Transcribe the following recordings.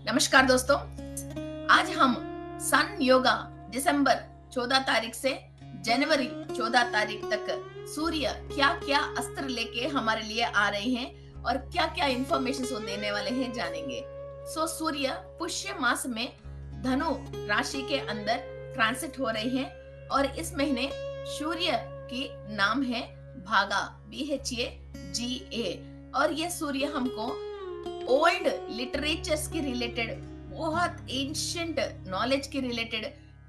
नमस्कार दोस्तों, आज हम सन योगा दिसंबर 14 तारीख से जनवरी 14 तारीख तक सूर्य क्या क्या अस्त्र लेके हमारे लिए आ रहे हैं और क्या क्या इंफॉर्मेशन वो देने वाले हैं जानेंगे। सूर्य पुष्य मास में धनु राशि के अंदर ट्रांसिट हो रहे हैं और इस महीने सूर्य की नाम है भागा, BHAGA। और ये सूर्य हमको ओल्ड लिटरेचर्स के रिलेटेड, बहुत एंशिएंट नॉलेज के रिलेटेड,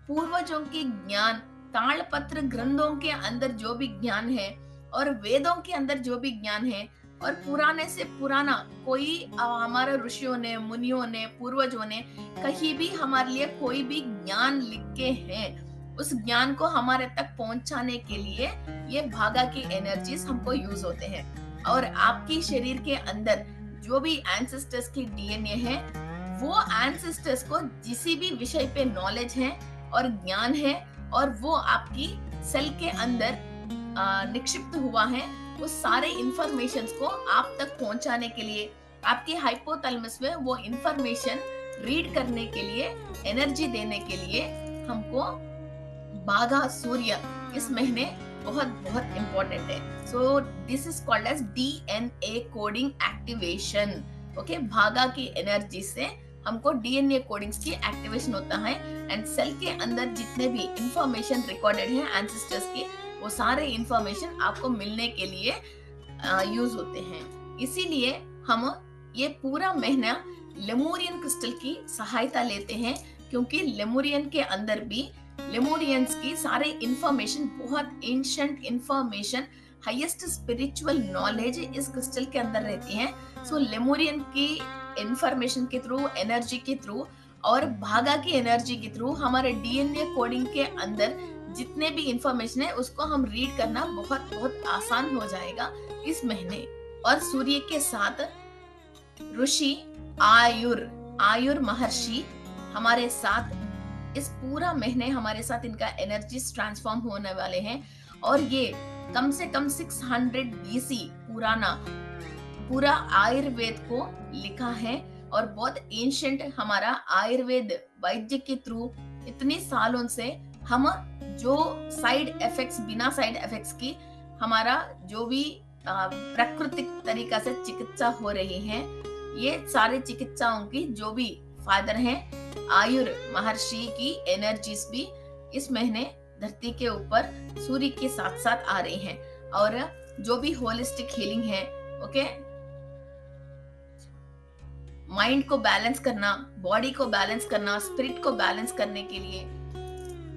पूर्वजों के ज्ञान, ताड़पत्र ग्रंथों के अंदर जो भी ज्ञान है और वेदों के अंदर जो भी ज्ञान है और पुराने से पुराना कोई हमारे ऋषियों ने, मुनियों ने, पूर्वजों ने कहीं भी हमारे लिए कोई भी ज्ञान लिखे हैं, उस ज्ञान को हमारे तक पहुंचाने के लिए ये भागा की एनर्जीज हमको यूज होते हैं। और आपकी शरीर के अंदर जो भी एंसेस्टर्स की डीएनए है, वो एंसेस्टर्स को जिसी भी विषय पे नॉलेज है और ज्ञान है और वो आपकी सेल के अंदर निक्षिप्त हुआ है, वो सारे इंफॉर्मेशंस को आप तक पहुंचाने के लिए, आपके हाइपोथैलेमस में वो इंफॉर्मेशन रीड करने के लिए, एनर्जी देने के लिए हमको भागा सूर्य इस महीने बहुत बहुत इंपॉर्टेंट है। So this is called as DNA coding activation. Okay, भागा की एनर्जी से हमको डीएनए कोडिंग्स की एक्टिवेशन होता है एंड सेल के अंदर जितने भी इंफॉर्मेशन रिकॉर्डेड है एंसेस्टर्स की, वो सारे इंफॉर्मेशन आपको मिलने के लिए यूज होते हैं। इसीलिए हम ये पूरा महीना लेमुरियन क्रिस्टल की सहायता लेते हैं, क्योंकि लेमुरियन के अंदर भी लेमुरियंस की सारे इंफॉर्मेशन, बहुत ancient information, highest spiritual knowledge इस क्रिस्टल के अंदर रहती है। सो लेमुरियन की इंफॉर्मेशन के थ्रू, एनर्जी के थ्रू और भागा की एनर्जी के थ्रू हमारे डीएनए कोडिंग के अंदर जितने भी इंफॉर्मेशन है उसको हम रीड करना बहुत बहुत आसान हो जाएगा इस महीने। और सूर्य के साथ ऋषि आयुर महर्षि हमारे साथ इस पूरा महीने हमारे साथ इनका एनर्जीज ट्रांसफॉर्म होने वाले हैं। और ये कम से कम 600 BC पुराना पूरा आयुर्वेद को लिखा है और बहुत एंशिएंट हमारा आयुर्वेद वैद्य के थ्रू इतने सालों से हम जो साइड इफेक्ट्स, बिना साइड इफेक्ट्स की हमारा जो भी प्राकृतिक तरीका से चिकित्सा हो रही है, ये सारे चिकित्साओं की जो भी फादर हैं, आयुर महर्षि की एनर्जीज भी इस महीने धरती के ऊपर सूर्य के साथ साथ आ रही हैं। और जो भी होलिस्टिक हीलिंग है, ओके, माइंड को बैलेंस करना, बॉडी को बैलेंस करना, स्पिरिट को बैलेंस करने के लिए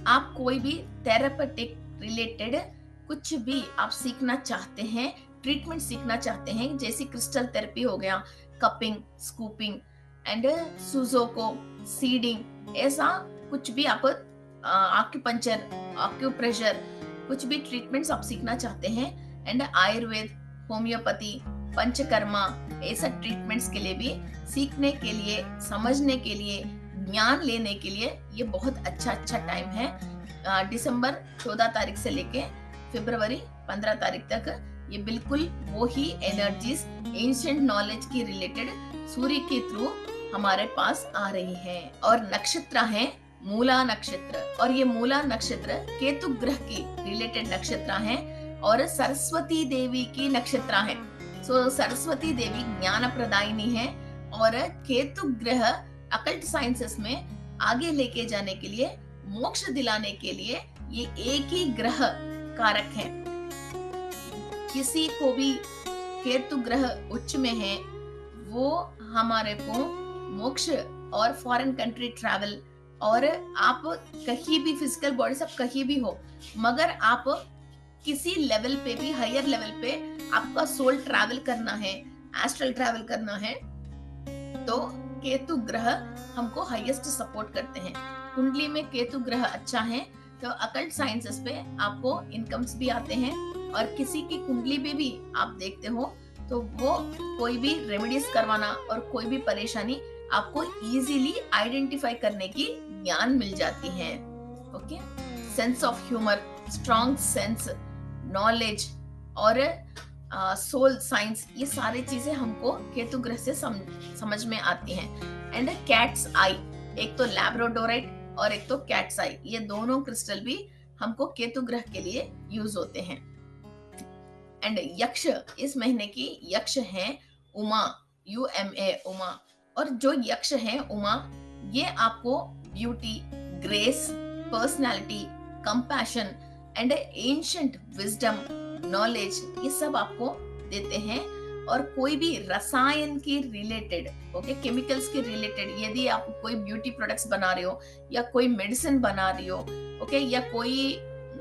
आप कोई भी थेरेपेटिक रिलेटेड कुछ भी आप सीखना चाहते हैं, ट्रीटमेंट सीखना चाहते हैं, जैसे क्रिस्टल थेरेपी हो गया, कपिंग, स्कूपिंग एंड सुजोको, सीडिंग, ऐसा कुछ भी आप आक्यूपंचर, आक्यूप्रेशर, कुछ भी ट्रीटमेंट्स आप सीखना चाहते हैं एंड आयुर्वेद, होम्योपैथी, पंचकर्मा, ऐसा ट्रीटमेंट्स के लिए भी सीखने के लिए, समझने के लिए, ज्ञान लेने के लिए ये बहुत अच्छा टाइम है। दिसंबर 14 तारीख से लेके फरवरी 15 तारीख तक ये बिल्कुल वो ही एनर्जीज, एंशिएंट नॉलेज की रिलेटेड सूर्य के थ्रू हमारे पास आ रही है। और नक्षत्र है मूला नक्षत्र, और ये मूला नक्षत्र केतु ग्रह की रिलेटेड नक्षत्र है और सरस्वती देवी की नक्षत्र है। सो सरस्वती देवी ज्ञान प्रदायिनी है और केतु ग्रह अकल्ट साइंसेस में आगे लेके जाने के लिए, मोक्ष दिलाने के लिए ये एक ही ग्रह कारक है। किसी को भी केतु ग्रह उच्च में है, वो हमारे को मोक्ष और फॉरेन कंट्री ट्रैवल, और आप कहीं भी फिजिकल बॉडी से कहीं भी हो, मगर आप किसी लेवल पे भी, हायर लेवल पे आपका सोल ट्रैवल करना है, एस्ट्रल ट्रैवल करना है, तो केतु ग्रह हमको हाईएस्ट सपोर्ट करते हैं। कुंडली में केतु ग्रह अच्छा है तो अकल्ट साइंसेस पे आपको इनकम्स भी आते हैं। और किसी की कुंडली में भी आप देखते हो तो वो कोई भी रेमेडीज करवाना और कोई भी परेशानी आपको इजीली आइडेंटिफाई करने की ज्ञान मिल जाती है। Okay, sense of humour, strong sense, knowledge और सोल साइंस, ये सारी चीजें हमको केतु ग्रह से समझ में आती हैं। एंड कैट्स आई, एक तो लैब्राडोराइट और एक तो कैट्स आई, ये दोनों क्रिस्टल भी हमको केतु ग्रह के लिए यूज होते हैं। एंड यक्ष, इस महीने की यक्ष है उमा, UMA, उमा। और जो यक्ष है उमा, ये आपको beauty, grace, personality, compassion and ancient wisdom, knowledge, ये सब आपको देते हैं। और कोई भी रसायन के रिलेटेड, ओके, केमिकल्स के रिलेटेड, यदि आप कोई ब्यूटी प्रोडक्ट्स बना रहे हो या कोई मेडिसिन बना रही हो, ओके, या कोई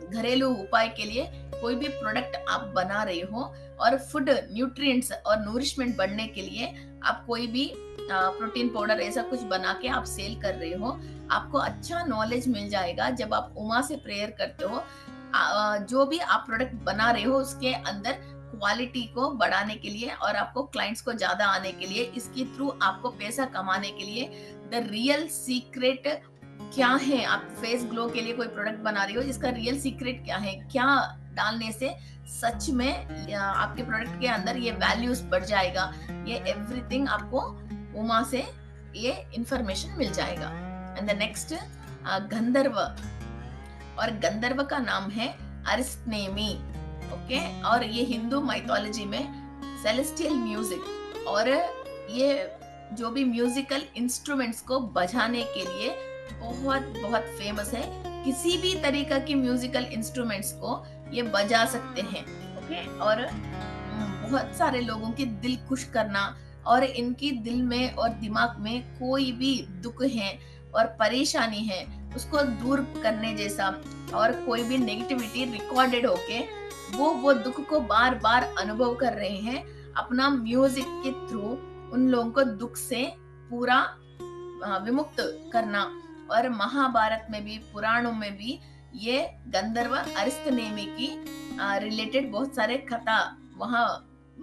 घरेलू उपाय के लिए कोई भी प्रोडक्ट आप बना रहे हो, और फूड न्यूट्रिएंट्स और नूरिशमेंट बढ़ने के लिए आप कोई भी प्रोटीन पाउडर ऐसा कुछ बना के आप सेल कर रहे हो, आपको अच्छा नॉलेज मिल जाएगा जब आप उमा से प्रेयर करते हो। जो भी आप प्रोडक्ट बना रहे हो उसके अंदर क्वालिटी को बढ़ाने के लिए और आपको क्लाइंट्स को ज्यादा आने के लिए, इसके थ्रू आपको पैसा कमाने के लिए, द रियल सीक्रेट क्या है। आप फेस ग्लो के लिए कोई प्रोडक्ट बना रही हो, इसका रियल सीक्रेट क्या है, क्या डालने से सच में आपके प्रोडक्ट के अंदर ये वैल्यूज बढ़ जाएगा, ये एवरीथिंग आपको उमा से ये इंफॉर्मेशन मिल जाएगा। एंड द नेक्स्ट गंधर्व, और गंधर्व का नाम है अरिस्नेमी, ओके। और ये हिंदू माइथोलॉजी में सेलेस्टियल म्यूजिक, और ये जो भी म्यूजिकल इंस्ट्रूमेंट्स को बजाने के लिए बहुत बहुत फेमस है। किसी भी तरीका के म्यूजिकल इंस्ट्रूमेंट्स को ये बजा सकते हैं, ओके। और बहुत सारे लोगों के दिल खुश करना, और इनकी दिल में और दिमाग में कोई भी दुख है और परेशानी है उसको दूर करने जैसा, और कोई भी नेगेटिविटी रिकॉर्डेड होके वो दुख को बार बार अनुभव कर रहे हैं, अपना म्यूजिक के थ्रू उन लोगों को दुख से पूरा विमुक्त करना। और महाभारत में भी, पुराणों में भी ये गंधर्व अरिस्तनेमी की रिलेटेड बहुत सारे कथा वहां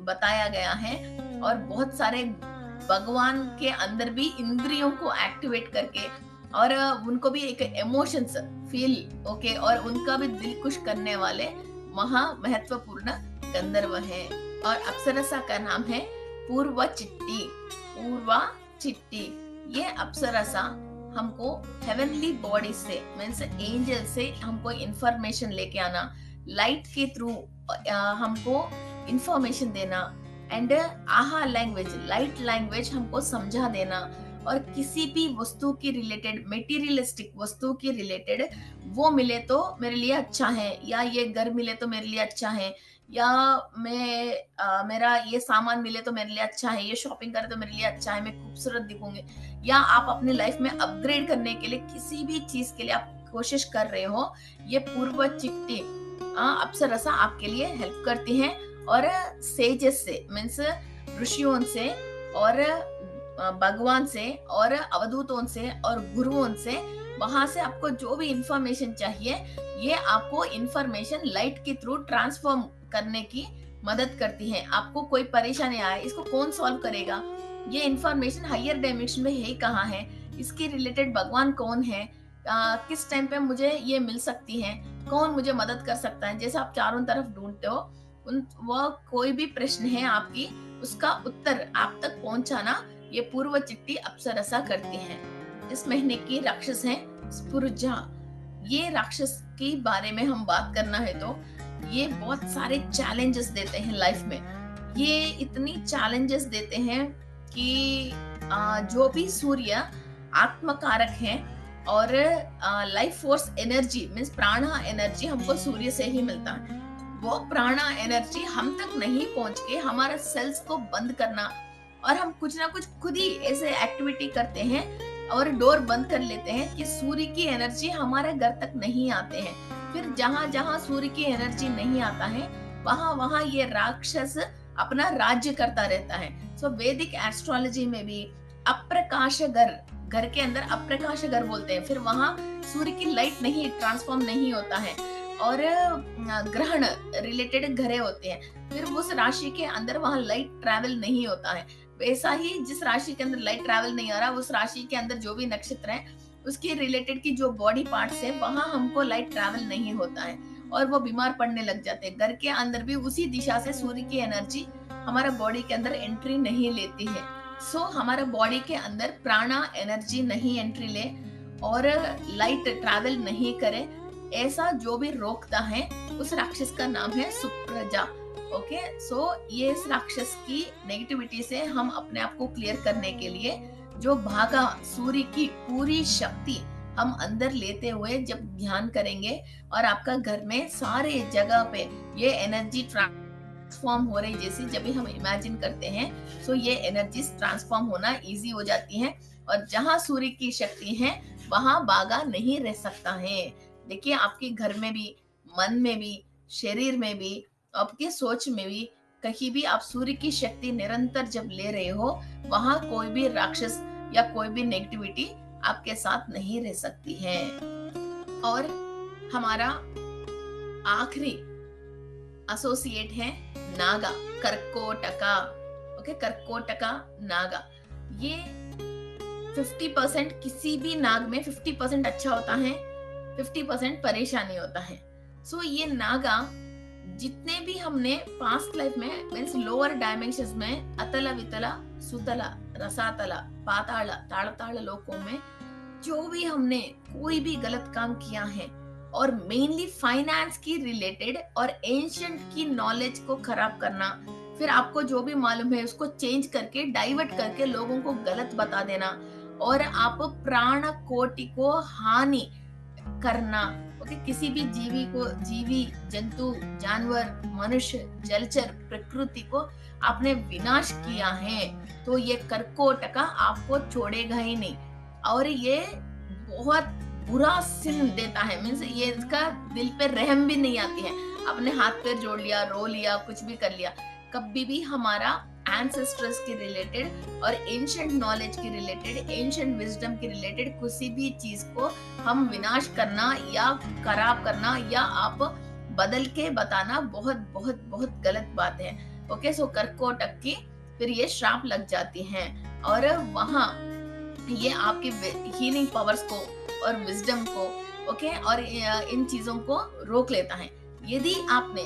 बताया गया है। और बहुत सारे भगवान के अंदर भी इंद्रियों को एक्टिवेट करके, और उनको भी एक इमोशंस फील, ओके, और उनका भी दिल खुश करने वाले महा महत्वपूर्ण गंधर्व है। और अप्सरसा का नाम है पूर्वा चिट्टी, पूर्वा चिट्टी। ये अप्सरसा हमको हेवनली बॉडी से, मीन्स एंजल से हमको इंफॉर्मेशन लेके आना, लाइट के थ्रू हमको इंफॉर्मेशन देना, एंड आहा लैंग्वेज, लाइट लैंग्वेज हमको समझा देना। और किसी भी वस्तु की रिलेटेड, मेटीरियलिस्टिक वस्तु की रिलेटेड, वो मिले तो मेरे लिए अच्छा है, या ये घर मिले तो मेरे लिए अच्छा है, या मेरा ये सामान मिले तो मेरे लिए अच्छा है, ये शॉपिंग करे तो मेरे लिए अच्छा है, मैं खूबसूरत दिखूंगी, या आप अपने लाइफ में अपग्रेड करने के लिए किसी भी चीज के लिए आप कोशिश कर रहे हो, ये पूर्व चिट्टी अप्सरसा आपके लिए हेल्प करती है। और सेजेस से, मीन्स ऋषियों से और भगवान से और अवधूतों से और गुरुओं से, वहां से आपको जो भी इंफॉर्मेशन चाहिए, ये आपको इंफॉर्मेशन लाइट के थ्रू ट्रांसफॉर्म करने की मदद करती है। आपको कोई परेशानी आए, इसको कौन सॉल्व करेगा, ये इंफॉर्मेशन हायर डायमेंशन में है कहाँ है, इसके रिलेटेड भगवान कौन है, किस टाइम पे मुझे ये मिल सकती है, कौन मुझे मदद कर सकता है, जैसे आप चारों तरफ ढूंढते हो, वह कोई भी प्रश्न है आपकी, उसका उत्तर आप तक पहुंचाना ये पूर्व चिट्टी अप्सरसा करती है। इस महीने की राक्षस है स्पुर्जा। ये राक्षस के बारे में हम बात करना है तो ये बहुत सारे चैलेंजेस देते हैं लाइफ में। ये इतनी चैलेंजेस देते हैं कि जो भी सूर्य आत्मकारक है, और लाइफ फोर्स एनर्जी, मीन्स प्राणा एनर्जी हमको सूर्य से ही मिलता है, वो प्राणा एनर्जी हम तक नहीं पहुंच के हमारा सेल्स को बंद करना, और हम कुछ ना कुछ खुद ही ऐसे एक्टिविटी करते हैं और डोर बंद कर लेते हैं कि सूर्य की एनर्जी हमारे घर तक नहीं आते हैं। फिर जहां जहां सूर्य की एनर्जी नहीं आता है, वहां वहां ये राक्षस अपना राज्य करता रहता है। सो वैदिक एस्ट्रोलॉजी में भी अप्रकाश घर के अंदर अप्रकाश घर बोलते हैं, फिर वहां सूर्य की लाइट नहीं ट्रांसफॉर्म नहीं होता है, और ग्रहण रिलेटेड घरे होते हैं, फिर उस राशि के अंदर वहां लाइट ट्रैवल नहीं होता है। वैसा ही जिस राशि के अंदर लाइट ट्रैवल नहीं हो रहा, उस राशि के अंदर जो भी नक्षत्र है उसके रिलेटेड की जो बॉडी पार्ट्स है, वहां हमको लाइट ट्रैवल नहीं होता है। और वो बीमार पड़ने लग जाते हैं। घर के अंदर भी उसी दिशा से सूर्य की एनर्जी हमारे बॉडी के अंदर एंट्री नहीं लेती है। सो हमारे बॉडी के अंदर प्राणा एनर्जी नहीं एंट्री ले और लाइट ट्रैवल नहीं करे, ऐसा जो भी रोकता है उस राक्षस का नाम है सुप्रजा। ओके, सो ये इस राक्षस की नेगेटिविटी से हम अपने आप को क्लियर करने के लिए जो भागा सूर्य की पूरी शक्ति हम अंदर लेते हुए जब ध्यान करेंगे और आपका घर में सारे जगह पे ये एनर्जी ट्रांसफॉर्म हो रही, जैसे जब भी हम इमेजिन करते हैं सो ये एनर्जी ट्रांसफॉर्म होना इजी हो जाती है। और जहां सूर्य की शक्ति है वहां बागा नहीं रह सकता है। देखिए, आपके घर में भी, मन में भी, शरीर में भी, आपकी सोच में भी, कहीं भी आप सूर्य की शक्ति निरंतर जब ले रहे हो, वहां कोई भी राक्षस या कोई भी नेगेटिविटी आपके साथ नहीं रह सकती है। और हमारा आखिरी एसोसिएट है नागा, कर्कोटका। ओके, कर्कोटका नागा, ये 50% किसी भी नाग में 50% अच्छा होता है, 50% परेशानी होता है। सो ये नागा जितने भी हमने पास्ट लाइफ में मीन्स लोअर डायमेंशंस में अतला वितला सुतला रसातला पाताल ताड़ताड़ लोकों में जो भी हमने कोई भी गलत काम किया है और मेनली फाइनेंस की रिलेटेड और एंशिएंट की नॉलेज को खराब करना, फिर आपको जो भी मालूम है उसको चेंज करके डाइवर्ट करके लोगों को गलत बता देना और आप प्राण कोटि को हानि करना। ओके, किसी भी जीवी जंतु जानवर मनुष्य जलचर प्रकृति को आपने विनाश किया है तो ये कर्कोटका आपको छोड़ेगा ही नहीं और ये बहुत बुरा सिन देता है। मीन्स ये इसका दिल पे रहम भी नहीं आती है। अपने हाथ पैर जोड़ लिया, रो लिया, कुछ भी कर लिया, कभी भी हमारा एंसेस्टर्स के रिलेटेड और एंशिएंट नॉलेज के रिलेटेड, एंशिएंट विजडम के रिलेटेड किसी भी चीज को हम विनाश करना या खराब करना या आप बदल के बताना बहुत बहुत बहुत गलत बात है। ओके, सो कर्कोटक की फिर ये श्राप लग जाती हैं और वहां ये आपके हीलिंग पावर्स को और विजडम को, ओके, और इन चीजों को रोक लेता है। यदि आपने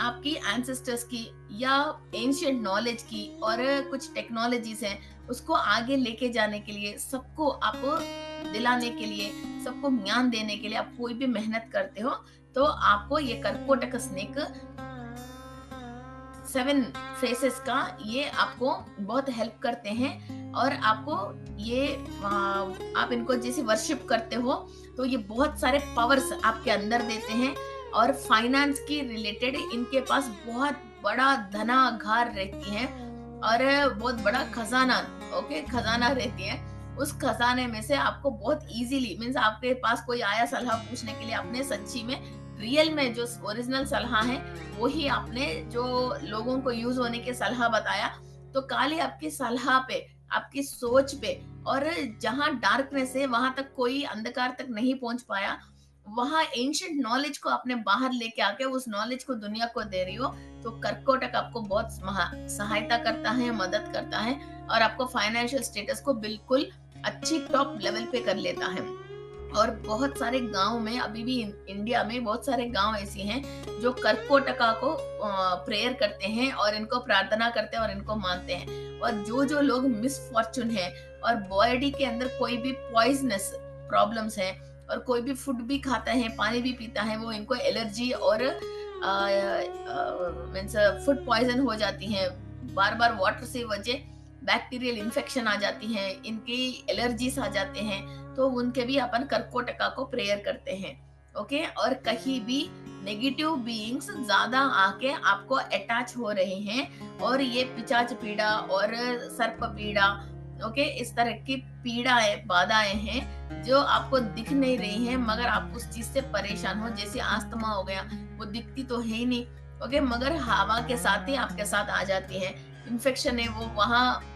आपकी एंसेस्टर्स की या एंशिएंट नॉलेज की और कुछ टेक्नोलॉजीज हैं उसको आगे लेके जाने के लिए, सबको आपको दिलाने के लिए, सबको ज्ञान देने के लिए आप कोई भी मेहनत करते हो तो आपको ये कर्कोटक स्नेक 7 फेसेस का ये आपको बहुत हेल्प करते हैं और आपको ये आप इनको जैसे वर्शिप करते हो तो ये बहुत सारे पावर्स आपके अंदर देते हैं और फाइनेंस की रिलेटेड इनके पास बहुत बड़ा धनागार रहती है और बहुत बड़ा खजाना, ओके, खजाना रहती है। उस खजाने में से आपको बहुत इजीली मीन्स आपके पास कोई आया सलाह पूछने के लिए, आपने सच्ची में रियल में जो ओरिजिनल सलाह है वही आपने जो लोगों को यूज होने की सलाह बताया तो काले आपकी सलाह पे, आपकी सोच पे और जहां डार्कनेस है वहां तक कोई अंधकार तक नहीं पहुंच पाया, वहां एंशिएंट नॉलेज को आपने बाहर लेके आके उस नॉलेज को दुनिया को दे रही हो तो कर्कोटक आपको बहुत सहायता करता है, मदद करता है और आपको फाइनेंशियल स्टेटस को बिल्कुल अच्छी टॉप लेवल पे कर लेता है। और बहुत सारे गांव में अभी भी इंडिया में बहुत सारे गांव ऐसे हैं जो कर्कोटका को प्रेयर करते हैं और इनको प्रार्थना करते हैं और इनको मानते हैं। और जो लोग मिसफॉर्चून है और बॉडी के अंदर कोई भी पॉइजनस प्रॉब्लम्स है और कोई भी फूड भी खाता है, पानी भी पीता है, वो इनको एलर्जी और मीन्स फूड पॉइजन हो जाती है, बार बार वाटर से वजह बैक्टीरियल इन्फेक्शन आ जाती है, इनकी एलर्जीज आ जाते हैं तो उनके भी अपन कर्कोटका को प्रेयर करते हैं। ओके, और कहीं भी नेगेटिव बीइंग्स ज्यादा आके आपको अटैच हो रहे हैं और ये पिचाच पीड़ा और सर्प पीड़ा, ओके, इस तरह की पीड़ाएं, बाधाएं हैं जो आपको दिख नहीं रही हैं मगर आप उस चीज से परेशान हो। जैसे आस्थमा हो गया, वो दिखती तो है ही नहीं, ओके, मगर हवा के साथ ही आपके साथ आ जाती है। इन्फेक्शन है वो वहां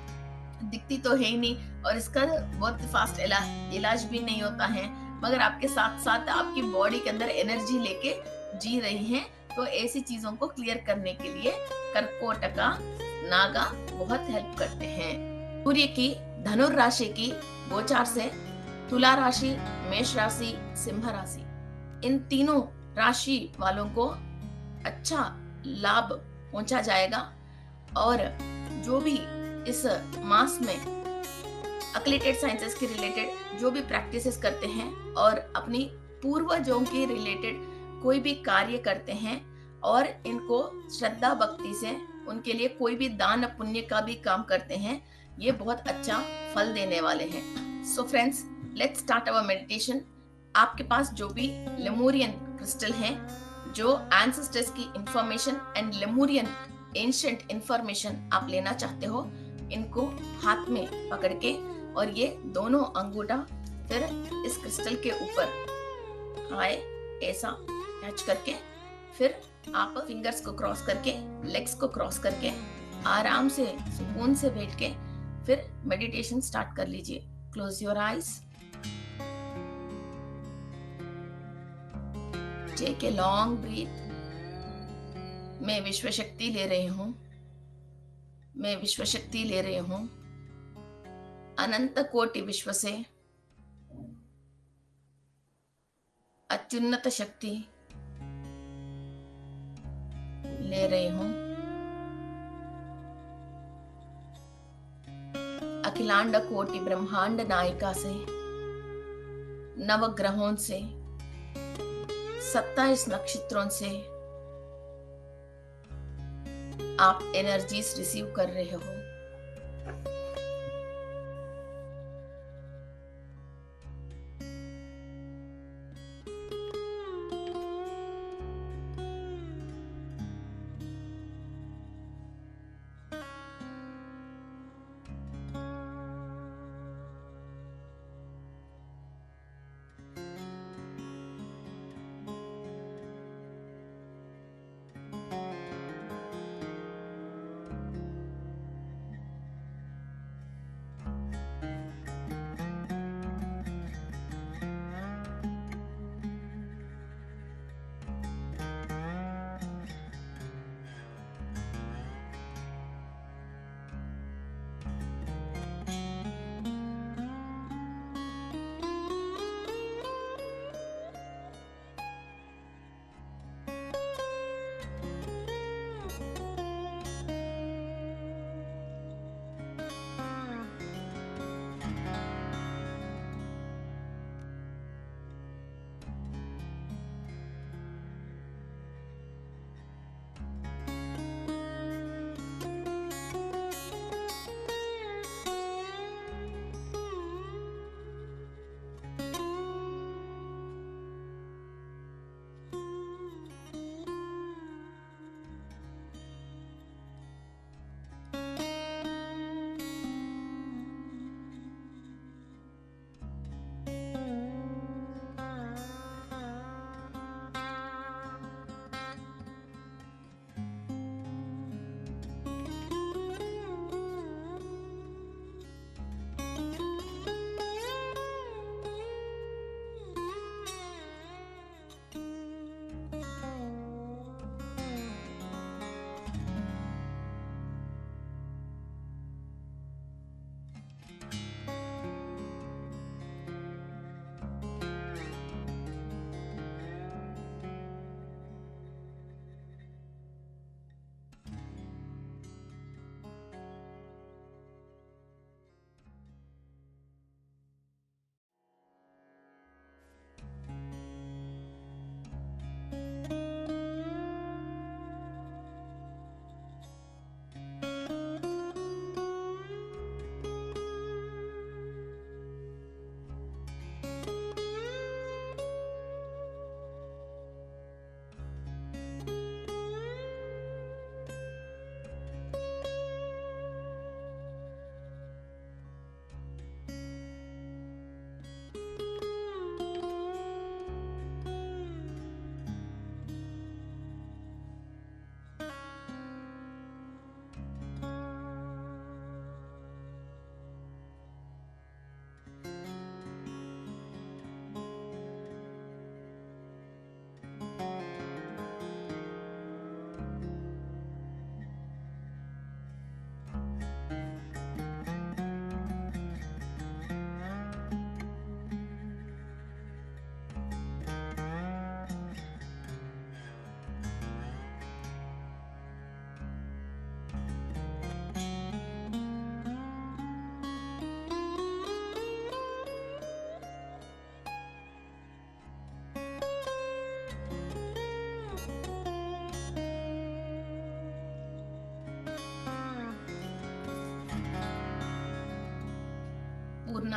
दिखती तो है ही नहीं और इसका बहुत फास्ट इलाज भी नहीं होता है मगर आपके साथ साथ आपकी बॉडी के अंदर एनर्जी लेके जी रही हैं। तो ऐसी चीजों को क्लियर करने के लिए कर्कोटका नागा बहुत हेल्प करते हैं। सूर्य की धनुर राशि की गोचार से तुला राशि, मेष राशि, सिंह राशि, इन तीनों राशि वालों को अच्छा लाभ पहुंचा जाएगा। और जो भी इस मास में अक्लेटेड साइंसेस के रिलेटेड जो भी प्रैक्टिसेस करते हैं और अपनी पूर्वजों के रिलेटेड कोई भी कार्य करते हैं और इनको श्रद्धा भक्ति से उनके लिए कोई भी दान पुण्य का भी काम करते हैं, ये बहुत अच्छा फल देने वाले हैं। So friends, let's start our meditation. आपके पास जो भी लेमूरियन क्रिस्टल हैं, जो एंसेस्टर्स की इंफॉर्मेशन एंड लेमूरियन एंशिएंट इंफॉर्मेशन आप लेना चाहते हो, इनको हाथ में पकड़ के और ये दोनों अंगूठा फिर इस क्रिस्टल के ऊपर आए ऐसा टच करके, फिर आप फिंगर्स को क्रॉस करके, लेग्स को क्रॉस करके आराम से सुकून से बैठ के फिर मेडिटेशन स्टार्ट कर लीजिए। Close your eyes, take a long breath. मैं विश्व शक्ति ले रही हूं, मैं विश्व शक्ति ले रही हूं, अनंत कोटि विश्व से अत्युन्नत शक्ति ले रही हूं। अखिलांड कोटि ब्रह्मांड नायिका से, नवग्रहों से, 27 नक्षत्रों से आप एनर्जीज रिसीव कर रहे हो।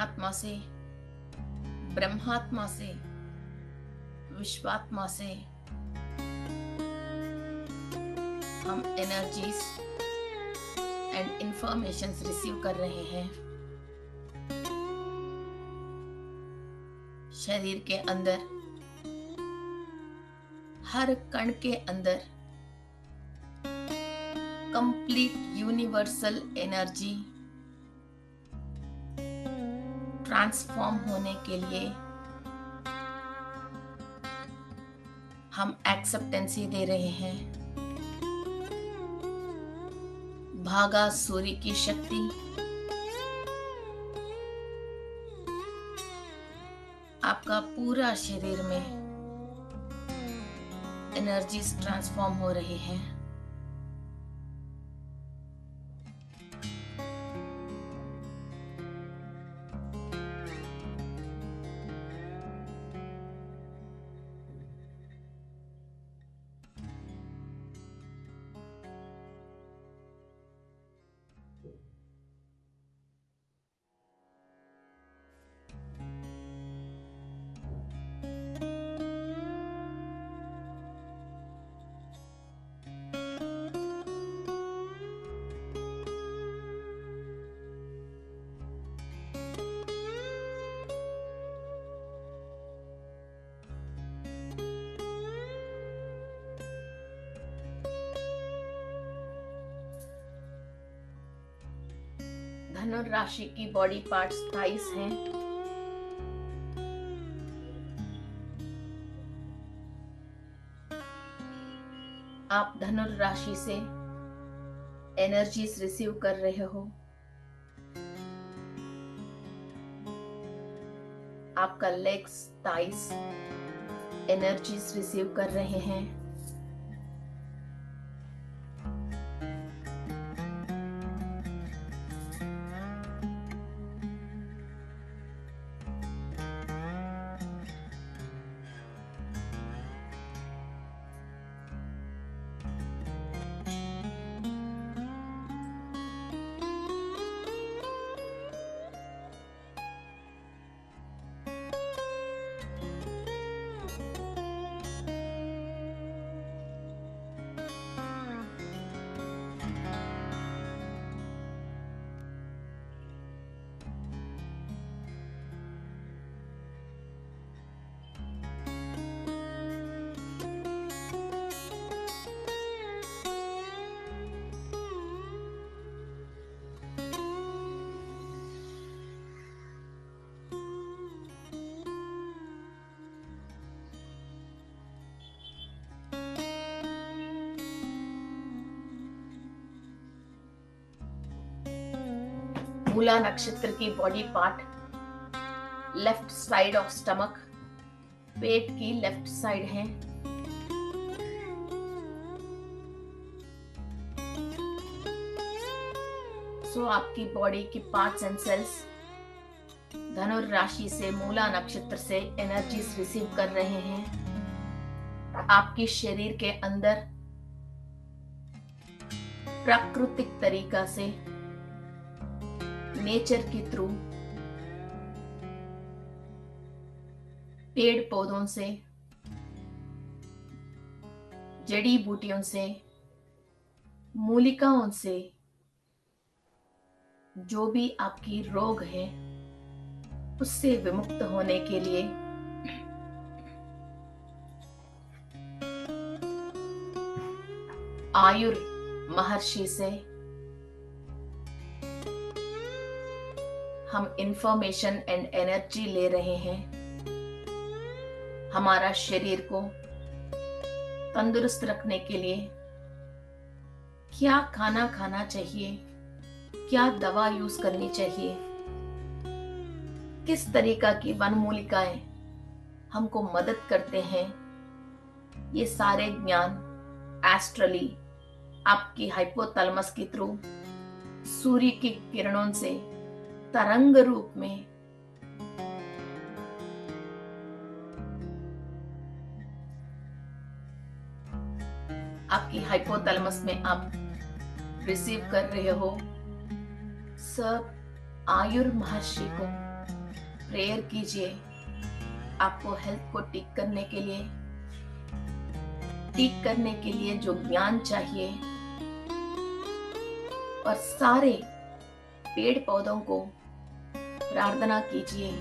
ज्ञानात्मा से, ब्रह्मात्मा से, विश्वात्मा से हम एनर्जीज एंड इंफॉर्मेशंस रिसीव कर रहे हैं। शरीर के अंदर, हर कण के अंदर कंप्लीट यूनिवर्सल एनर्जी ट्रांसफॉर्म होने के लिए हम एक्सेप्टेंसी दे रहे हैं। भागा सूर्य की शक्ति आपका पूरा शरीर में एनर्जीज ट्रांसफॉर्म हो रही हैं। धनुर राशि की बॉडी पार्ट्स थाइस हैं। आप धनुर राशि से एनर्जीज रिसीव कर रहे हो। आपका लेग्स, थाइस एनर्जीज रिसीव कर रहे हैं। मूला नक्षत्र की body part left side of stomach, पेट की लेफ्ट साइड है। सो आपकी बॉडी की पार्ट्स एंड सेल्स धनुर राशि से, मूला नक्षत्र से एनर्जीज रिसीव कर रहे हैं। आपकी शरीर के अंदर प्राकृतिक तरीका से, नेचर के थ्रू, पेड़ पौधों से, जड़ी बूटियों से, मूलिकाओं से जो भी आपकी रोग है उससे विमुक्त होने के लिए आयुर महर्षि से हम इंफॉर्मेशन एंड एनर्जी ले रहे हैं। हमारा शरीर को तंदुरुस्त रखने के लिए क्या खाना खाना चाहिए, क्या दवा यूज करनी चाहिए, किस तरीका की वनमूलिकाएं हमको मदद करते हैं, ये सारे ज्ञान एस्ट्रली आपकी हाइपोथैलेमस के थ्रू सूर्य की किरणों से तरंग रूप में आपकी हाइपोथैलेमस में आप रिसीव कर रहे हो। सब आयुर महर्षि को प्रेयर कीजिए आपको हेल्थ को ठीक करने के लिए जो ज्ञान चाहिए, और सारे पेड़ पौधों को प्रार्थना कीजिए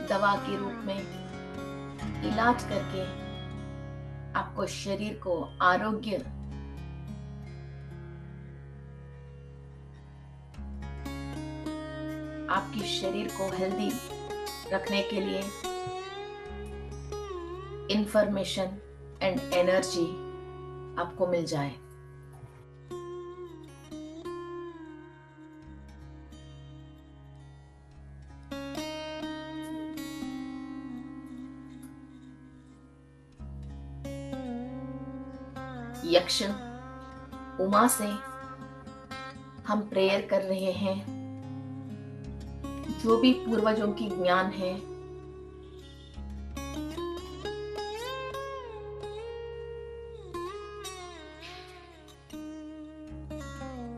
दवा के रूप में इलाज करके आपको शरीर को आरोग्य आपके शरीर को हेल्दी रखने के लिए इंफॉर्मेशन एंड एनर्जी आपको मिल जाए। यक्ष उमा से हम प्रेयर कर रहे हैं। जो भी पूर्वजों की ज्ञान है,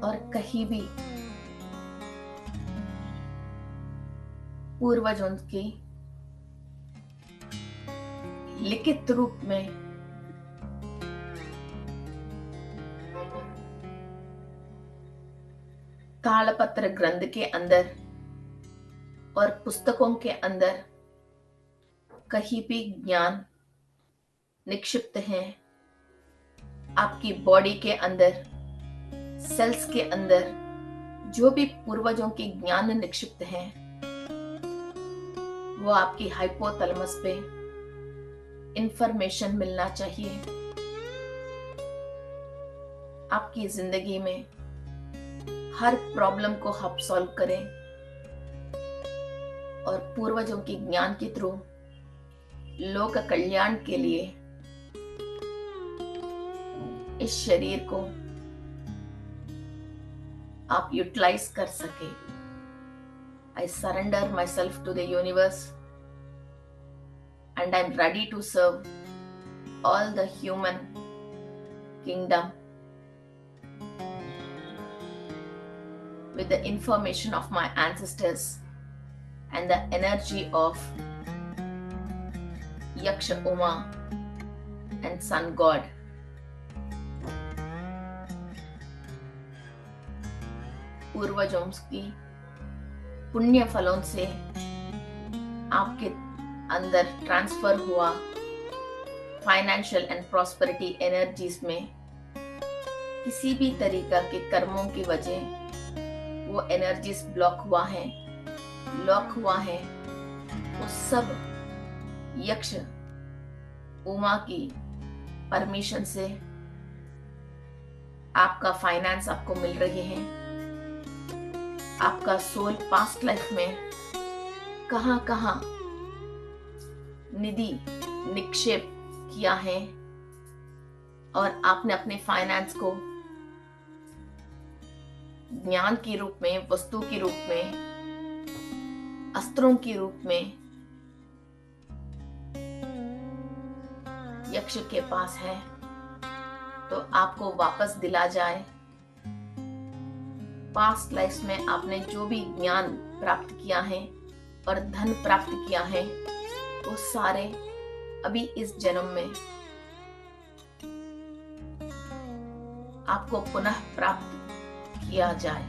और कहीं भी पूर्वजों की लिखित रूप में तालपत्र ग्रंथ के अंदर और पुस्तकों के अंदर कहीं भी ज्ञान निक्षिप्त है, आपकी बॉडी के अंदर, सेल्स के अंदर जो भी पूर्वजों की ज्ञान निक्षिप्त है, वो आपकी हाइपोथैलेमस पे इंफॉर्मेशन मिलना चाहिए। आपकी जिंदगी में हर प्रॉब्लम को आप सॉल्व करें और पूर्वजों के ज्ञान के थ्रू लोक कल्याण के लिए इस शरीर को आप यूटिलाइज कर सके। I surrender myself to the universe and I'm ready to serve all the human kingdom with the information of my ancestors and the energy of Yaksha Uma and Sun God. पूर्वजों की पुण्य फलों से आपके अंदर transfer हुआ financial and prosperity energies में किसी भी तरीका के कर्मों की वजह वो एनर्जीज लॉक हुआ है, वो सब यक्ष उमा की परमिशन से आपका फाइनेंस आपको मिल रहे हैं। आपका सोल पास्ट लाइफ में कहां कहां निधि निक्षेप किया है और आपने अपने फाइनेंस को ज्ञान के रूप में, वस्तु के रूप में, अस्त्रों के रूप में यक्ष के पास है, तो आपको वापस दिला जाए। पास्ट लाइफ में आपने जो भी ज्ञान प्राप्त किया है और धन प्राप्त किया है, वो सारे अभी इस जन्म में आपको पुनः प्राप्त किया जाए।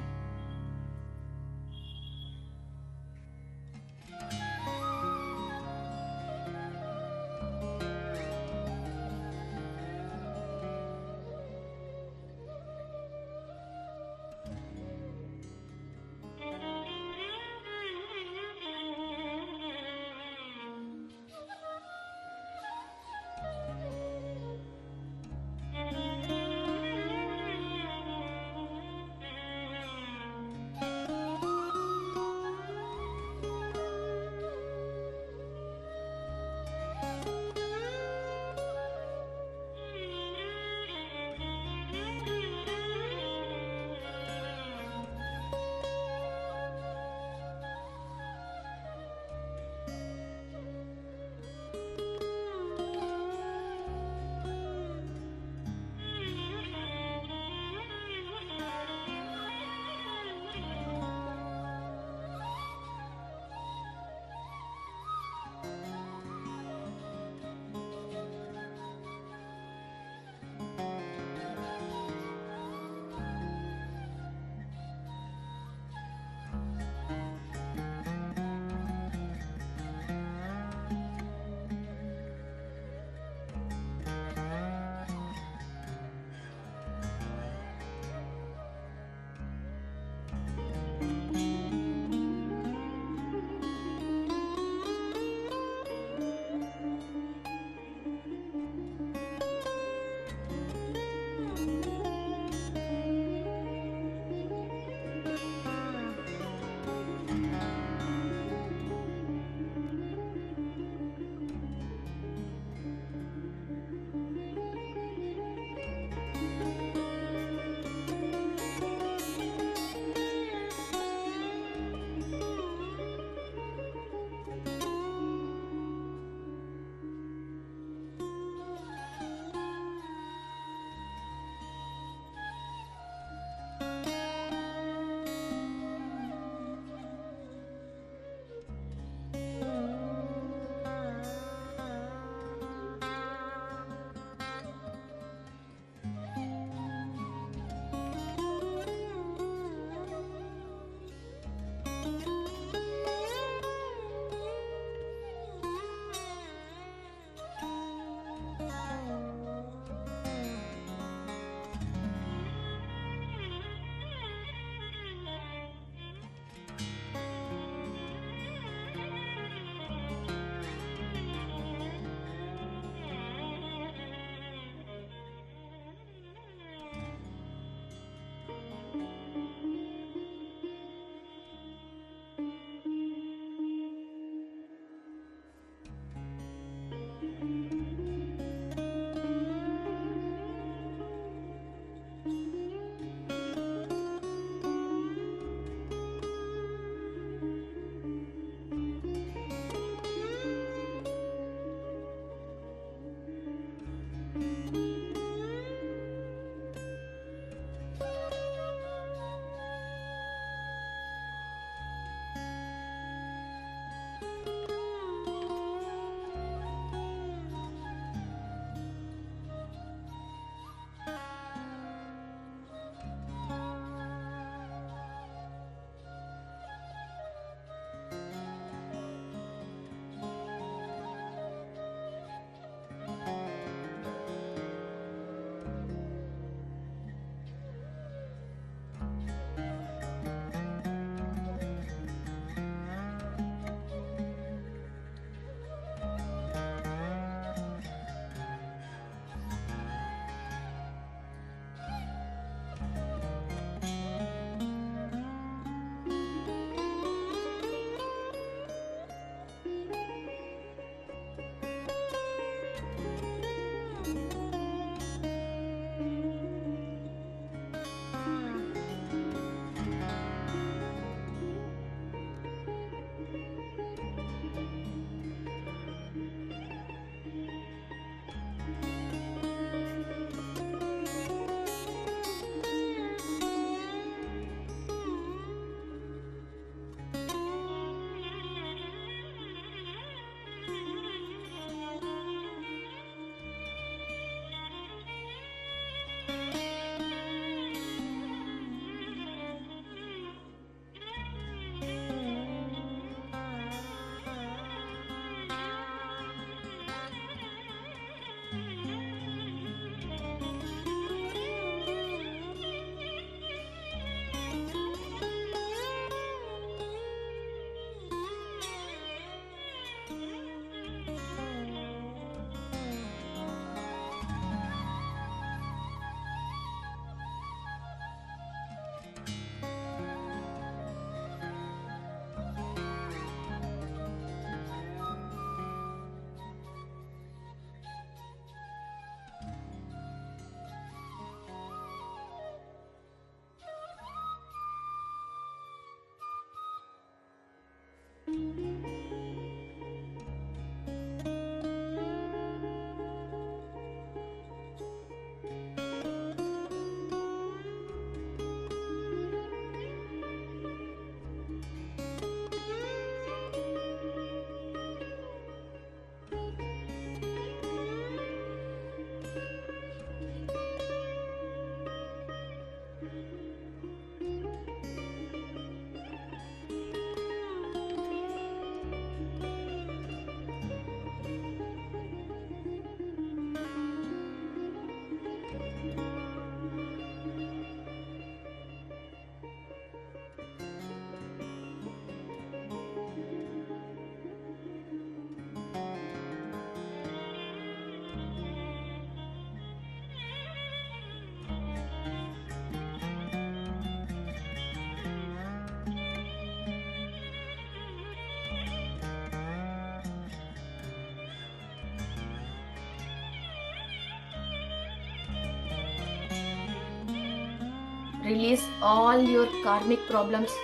रिलीज ऑल योर कार्मिक प्रॉब्लम्स।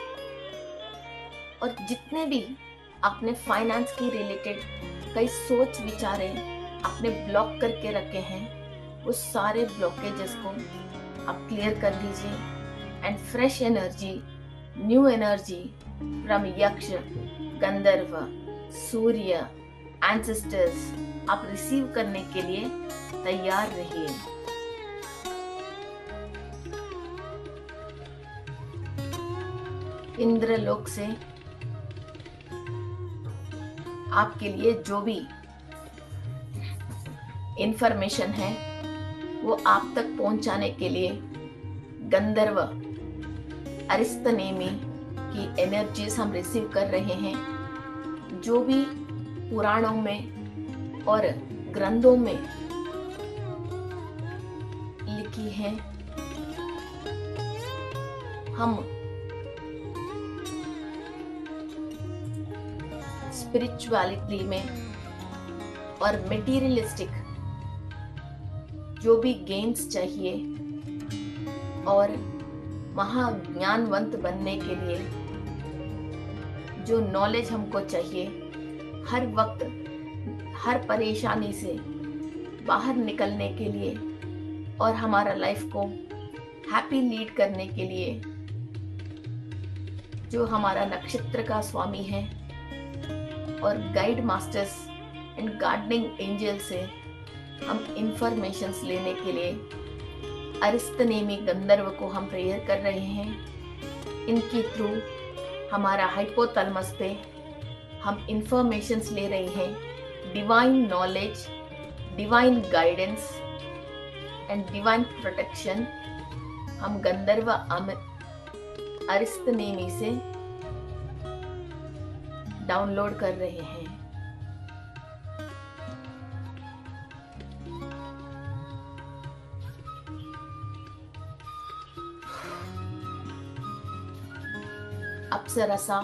और जितने भी आपने फाइनेंस की रिलेटेड कई सोच विचारे आपने ब्लॉक करके रखे हैं, उस सारे ब्लॉकेजेस को आप क्लियर कर लीजिए and fresh energy, new energy from यक्ष, गंधर्व, सूर्य, एंसेस्टर्स आप रिसीव करने के लिए तैयार रहिए। इंद्रलोक से आपके लिए जो भी इंफॉर्मेशन है वो आप तक पहुंचाने के लिए गंधर्व अरिस्तनेमी की एनर्जीज हम रिसीव कर रहे हैं। जो भी पुराणों में और ग्रंथों में लिखी है, हम स्पिरिचुअलिटी में और मटेरियलिस्टिक जो भी गेन्स चाहिए और महाज्ञानवंत बनने के लिए जो नॉलेज हमको चाहिए, हर वक्त हर परेशानी से बाहर निकलने के लिए और हमारा लाइफ को हैप्पी लीड करने के लिए, जो हमारा नक्षत्र का स्वामी है और guide masters and gardening angel से हम इंफॉर्मेशंस लेने के लिए अरिस्तनेमी गंधर्व को हम प्रेयर कर रहे हैं। इनके थ्रू हमारा हाइपोथैलेमस पे हम इंफॉर्मेशंस ले रहे हैं, divine knowledge, divine guidance and divine protection हम गंधर्व अरिस्तनेमी से डाउनलोड कर रहे हैं। अप्सरसा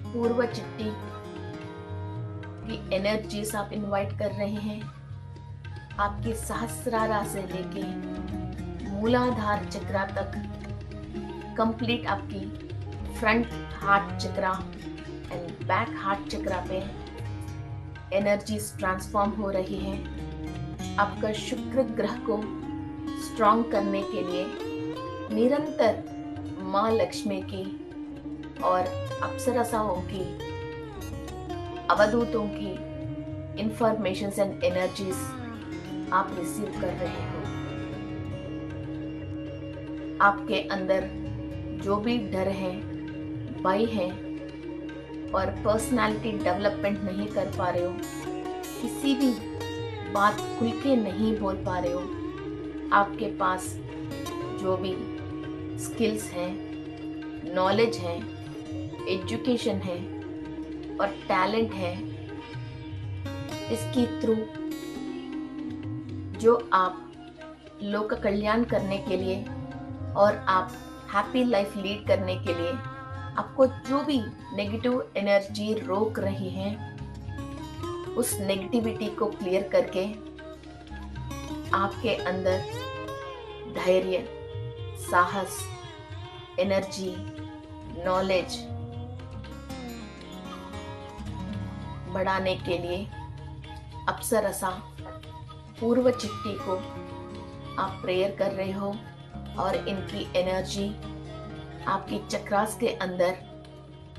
पूर्व चिट्टी की एनर्जीज आप इनवाइट कर रहे हैं। आपकी सहस्रारा से लेके मूलाधार चक्रा तक कंप्लीट आपकी front heart chakra and back heart chakra पे एनर्जीज ट्रांसफॉर्म हो रही है। आपका शुक्र ग्रह को स्ट्रॉन्ग करने के लिए निरंतर माँ लक्ष्मी की और अप्सरसाओं की, अवधूतों की इंफॉर्मेशंस एंड एनर्जीज आप रिसीव कर रहे हो। आपके अंदर जो भी डर है, भय है और पर्सनालिटी डेवलपमेंट नहीं कर पा रहे हो, किसी भी बात खुल के नहीं बोल पा रहे हो, आपके पास जो भी स्किल्स हैं, नॉलेज है, एजुकेशन है और टैलेंट है, इसके थ्रू जो आप लोक कल्याण करने के लिए और आप हैप्पी लाइफ लीड करने के लिए आपको जो भी नेगेटिव एनर्जी रोक रही है, उस नेगेटिविटी को क्लियर करके आपके अंदर धैर्य, साहस, एनर्जी, नॉलेज बढ़ाने के लिए अप्सरसा पूर्व चिट्ठी को आप प्रेयर कर रहे हो और इनकी एनर्जी आपकी चक्रास के अंदर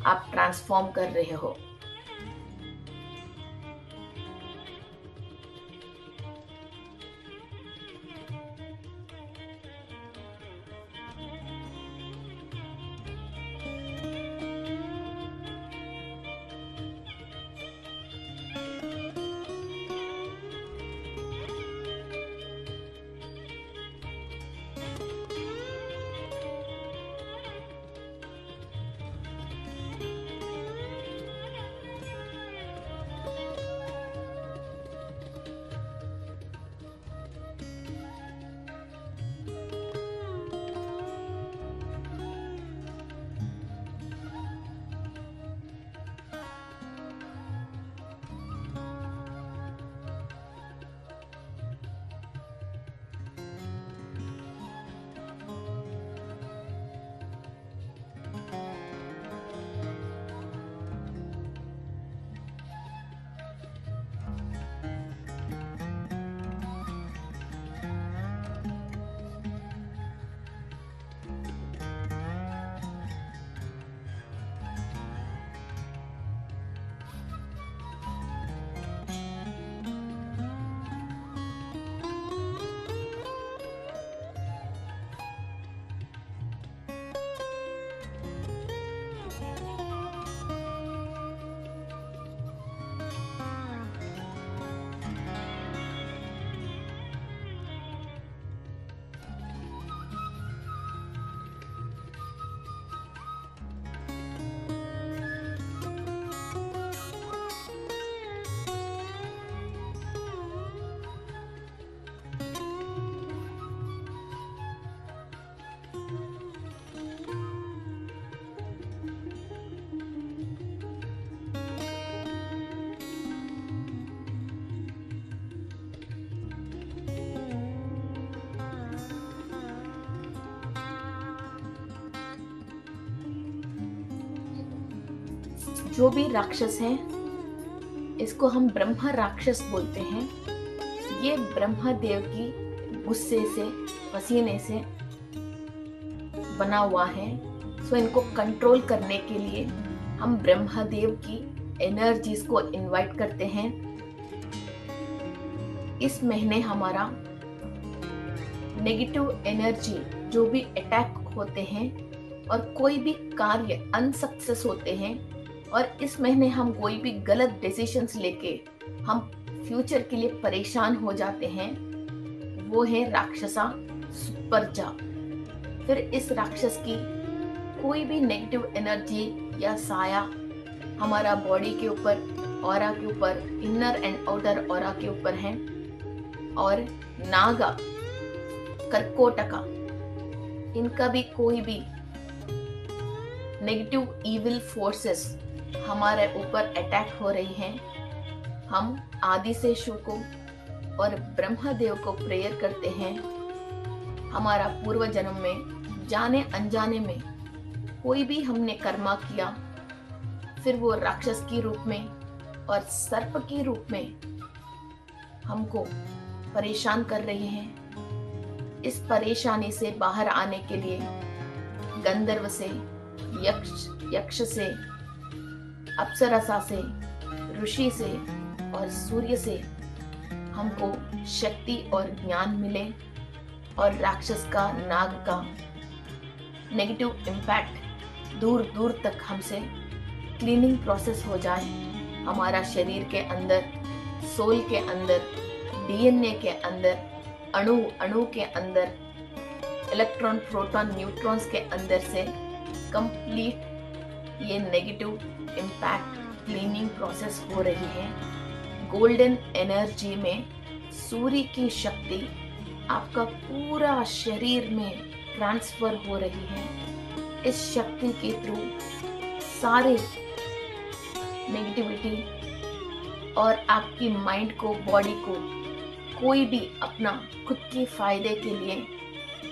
आप ट्रांसफॉर्म कर रहे हो। जो भी राक्षस हैं, इसको हम ब्रह्मा राक्षस बोलते हैं। ये ब्रह्मा देव की गुस्से से, पसीने से बना हुआ है। सो इनको कंट्रोल करने के लिए हम ब्रह्मा देव की एनर्जीज को इनवाइट करते हैं। इस महीने हमारा नेगेटिव एनर्जी जो भी अटैक होते हैं और कोई भी कार्य अनसक्सेस होते हैं, और इस महीने हम कोई भी गलत डिसीजंस लेके हम फ्यूचर के लिए परेशान हो जाते हैं, वो है राक्षसा सुपर्जा। फिर इस राक्षस की कोई भी नेगेटिव एनर्जी या साया हमारा बॉडी के ऊपर, ऑरा के ऊपर, इनर एंड आउटर ऑरा के ऊपर है। और नागा, कर्कोटका, इनका भी कोई भी नेगेटिव इविल फोर्सेस हमारे ऊपर अटैक हो रही हैं। हम आदि से शु को और ब्रह्मा देव को प्रेयर करते हैं। हमारा पूर्व जन्म में जाने अनजाने में कोई भी हमने कर्मा किया, फिर वो राक्षस की रूप में और सर्प की रूप में हमको परेशान कर रही हैं। इस परेशानी से बाहर आने के लिए गंधर्व से, यक्ष से, अप्सरसा से, ऋषि से और सूर्य से हमको शक्ति और ज्ञान मिले और राक्षस का, नाग का नेगेटिव इम्पैक्ट दूर दूर तक हमसे क्लीनिंग प्रोसेस हो जाए। हमारा शरीर के अंदर, सोल के अंदर, डीएनए के अंदर, अणु अणु के अंदर, इलेक्ट्रॉन, प्रोटॉन, न्यूट्रॉन्स के अंदर से कंप्लीट ये नेगेटिव इम्पैक्ट क्लीनिंग प्रोसेस हो रही है। गोल्डन एनर्जी में सूर्य की शक्ति आपका पूरा शरीर में ट्रांसफर हो रही है। इस शक्ति के थ्रू सारे नेगेटिविटी और आपकी माइंड को, बॉडी को कोई भी अपना खुद के फायदे के लिए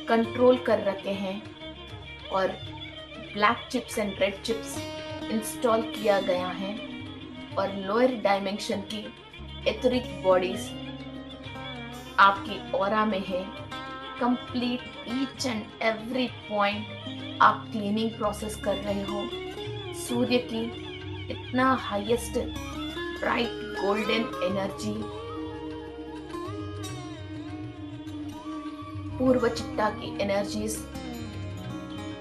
कंट्रोल कर रखे हैं। और black chips and red chips install किया गया है। और लोअर डायमेंशन की एथरिक बॉडीज आपकी ऑरा में है। Complete each and every point आप क्लीनिंग प्रोसेस कर रहे हो। सूर्य की इतना हाईएस्ट ब्राइट गोल्डन एनर्जी, पूर्व चिट्टा की एनर्जीज,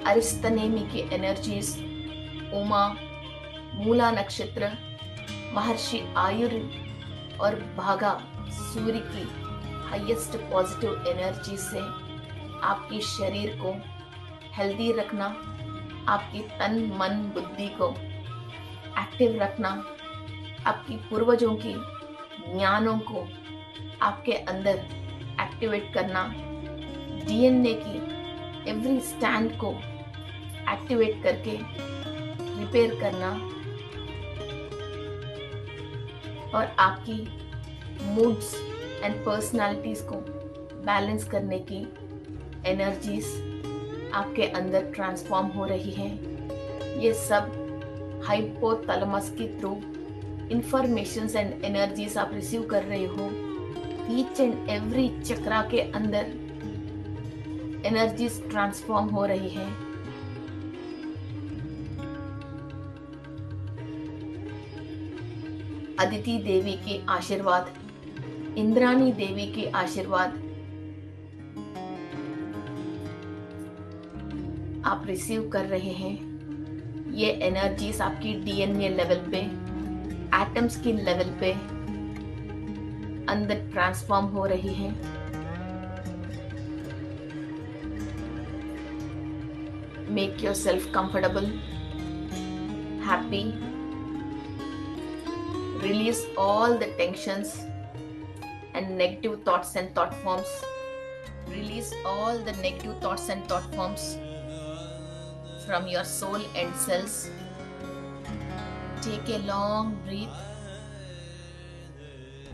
अरिस्तनेमी की एनर्जीज, उमा, मूला नक्षत्र, महर्षि आयुर और भागा सूर्य की हाईएस्ट पॉजिटिव एनर्जी से आपकी शरीर को हेल्दी रखना, आपकी तन मन बुद्धि को एक्टिव रखना, आपकी पूर्वजों की ज्ञानों को आपके अंदर एक्टिवेट करना, डीएनए की एवरी स्टैंड को एक्टिवेट करके रिपेयर करना और आपकी मूड्स एंड पर्सनालिटीज को बैलेंस करने की एनर्जीज आपके अंदर ट्रांसफॉर्म हो रही है। ये सब हाइपोथैलेमस के थ्रू इंफॉर्मेशंस एंड एनर्जीज आप रिसीव कर रहे हो। ईच एंड एवरी चक्रा के अंदर एनर्जीज ट्रांसफॉर्म हो रही है। अदिति देवी के आशीर्वाद, इंद्राणी देवी के आशीर्वाद आप रिसीव कर रहे हैं। ये एनर्जीज आपकी डीएनए लेवल पे, एटम्स की लेवल पे अंदर ट्रांसफॉर्म हो रही है। Make yourself comfortable, happy, release all the tensions and negative thoughts and thought forms. Release all the negative thoughts and thought forms from your soul and cells. Take a long breath.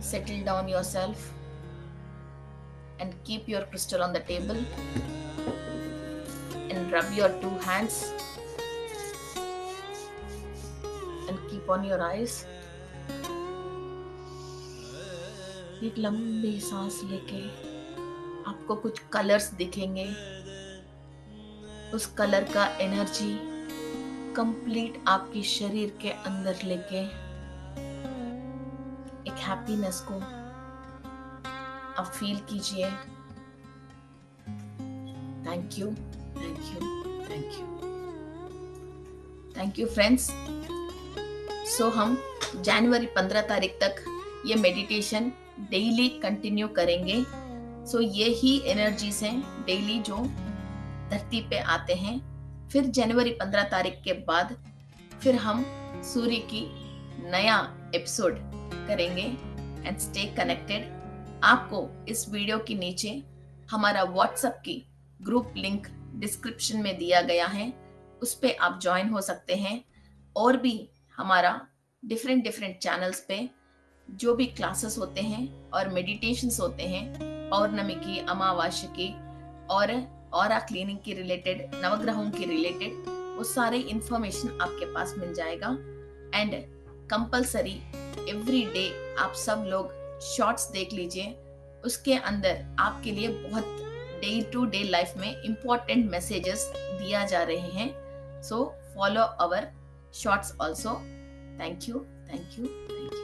Settle down yourself and keep your crystal on the table and rub your two hands and keep on your eyes. एक लंबी सांस लेके आपको कुछ colours दिखेंगे। उस colour का energy complete आपके शरीर के अंदर लेके एक हैप्पीनेस को आप फील कीजिए। Thank you, thank you, thank you, thank you friends. So हम जनवरी 15 तारीख तक ये मेडिटेशन डेली कंटिन्यू करेंगे। सो ये ही एनर्जीज हैं डेली जो धरती पे आते हैं। फिर जनवरी 15 तारीख के बाद फिर हम सूर्य की नया एपिसोड करेंगे। And stay connected. आपको इस वीडियो के नीचे हमारा व्हाट्सएप की ग्रुप लिंक डिस्क्रिप्शन में दिया गया है, उस पे आप ज्वाइन हो सकते हैं। और भी हमारा डिफरेंट चैनल्स पे जो भी क्लासेस होते हैं और मेडिटेशंस होते हैं, पौर्णमी की, अमावस्या की और ऑरा क्लीनिंग की रिलेटेड, नवग्रहों की रिलेटेड, वो सारे इंफॉर्मेशन आपके पास मिल जाएगा। एंड कंपल्सरी एवरी डे आप सब लोग शॉर्ट्स देख लीजिए। उसके अंदर आपके लिए बहुत डे टू डे लाइफ में इंपॉर्टेंट मैसेजेस दिया जा रहे हैं। So follow our shorts also. Thank you, thank you, thank you.